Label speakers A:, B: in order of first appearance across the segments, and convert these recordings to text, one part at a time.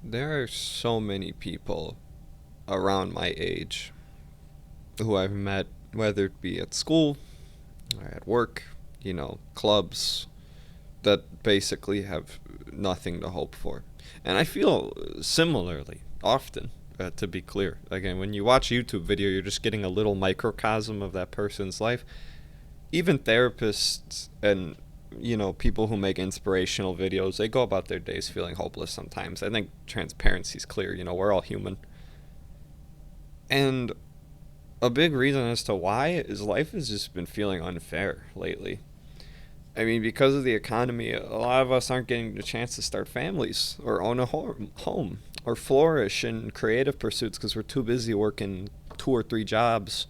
A: There are so many people around my age who I've met, whether it be at school or at work, clubs, that basically have nothing to hope for. And I feel similarly often, to be clear. Again, when you watch a YouTube video, you're just getting a little microcosm of that person's life. Even therapists and people who make inspirational videos, they go about their days feeling hopeless sometimes. I think transparency is clear. We're all human. And a big reason as to why is life has just been feeling unfair lately. I mean, because of the economy, a lot of us aren't getting the chance to start families or own a home or flourish in creative pursuits because we're too busy working two or three jobs.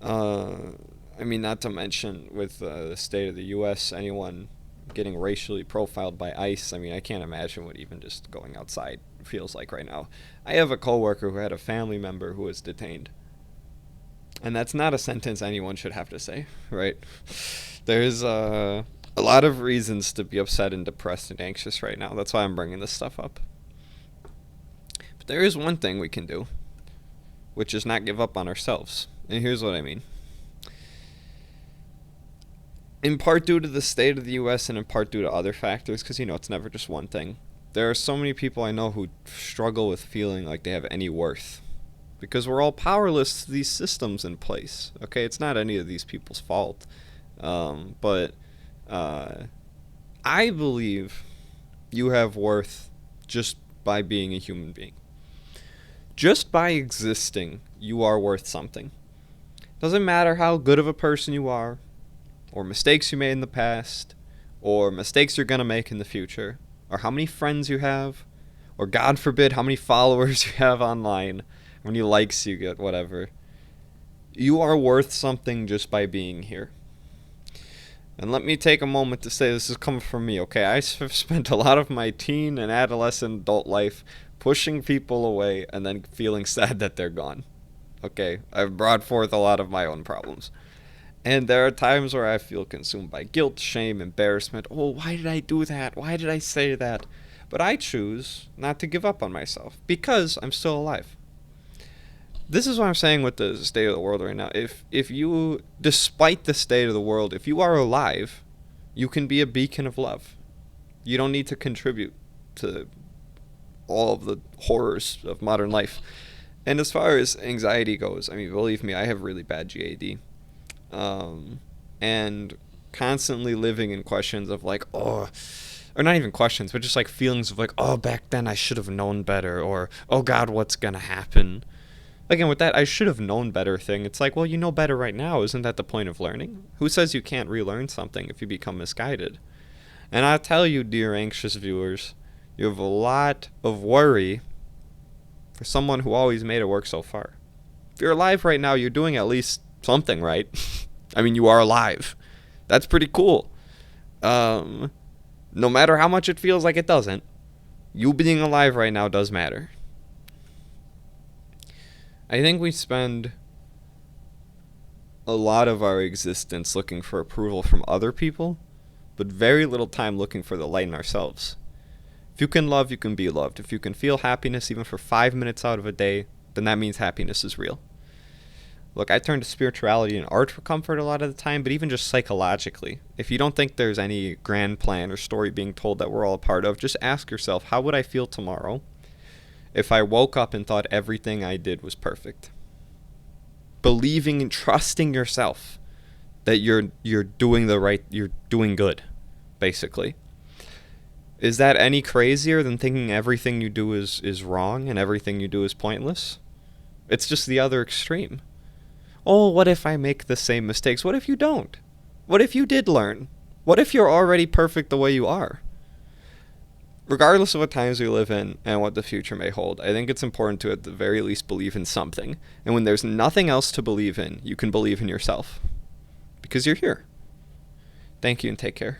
A: Uh, I mean, not to mention with the state of the U.S., anyone getting racially profiled by ICE. I mean, I can't imagine what even just going outside feels like right now. I have a coworker who had a family member who was detained. And that's not a sentence anyone should have to say, right? There's a lot of reasons to be upset and depressed and anxious right now. That's why I'm bringing this stuff up. But there is one thing we can do, which is not give up on ourselves. And here's what I mean. In part due to the state of the U.S. and in part due to other factors, because, it's never just one thing. There are so many people I know who struggle with feeling like they have any worth. Because we're all powerless to these systems in place. Okay, it's not any of these people's fault. But I believe you have worth just by being a human being. Just by existing, you are worth something. Doesn't matter how good of a person you are, or mistakes you made in the past, or mistakes you're going to make in the future, or how many friends you have, or God forbid how many followers you have online, how many likes you get, whatever. You are worth something just by being here. And let me take a moment to say this is coming from me, okay? I have spent a lot of my teen and adolescent adult life pushing people away and then feeling sad that they're gone. Okay? I've brought forth a lot of my own problems. And there are times where I feel consumed by guilt, shame, embarrassment. Oh, why did I do that? Why did I say that? But I choose not to give up on myself because I'm still alive. This is what I'm saying with the state of the world right now. If you, despite the state of the world, if you are alive, you can be a beacon of love. You don't need to contribute to all of the horrors of modern life. And as far as anxiety goes, I mean, believe me, I have really bad GAD. And constantly living in questions of like, oh, or not even questions, but just like feelings of like, oh, back then I should have known better, or oh God, what's gonna happen? Again, with that I should have known better thing, it's like, well, you know better right now. Isn't that the point of learning? Who says you can't relearn something if you become misguided? And I tell you, dear anxious viewers, you have a lot of worry for someone who always made it work so far. If you're alive right now, you're doing at least something right. I mean, you are alive. That's pretty cool. No matter how much it feels like it doesn't, you being alive right now does matter. I think we spend a lot of our existence looking for approval from other people, but very little time looking for the light in ourselves. If you can love, you can be loved. If you can feel happiness even for 5 minutes out of a day, then that means happiness is real. Look, I turn to spirituality and art for comfort a lot of the time, but even just psychologically, if you don't think there's any grand plan or story being told that we're all a part of, just ask yourself, how would I feel tomorrow if I woke up and thought everything I did was perfect? Believing and trusting yourself that you're doing you're doing good, basically. Is that any crazier than thinking everything you do is wrong and everything you do is pointless? It's just the other extreme. Oh, what if I make the same mistakes? What if you don't? What if you did learn? What if you're already perfect the way you are? Regardless of what times we live in and what the future may hold, I think it's important to at the very least believe in something. And when there's nothing else to believe in, you can believe in yourself. Because you're here. Thank you and take care.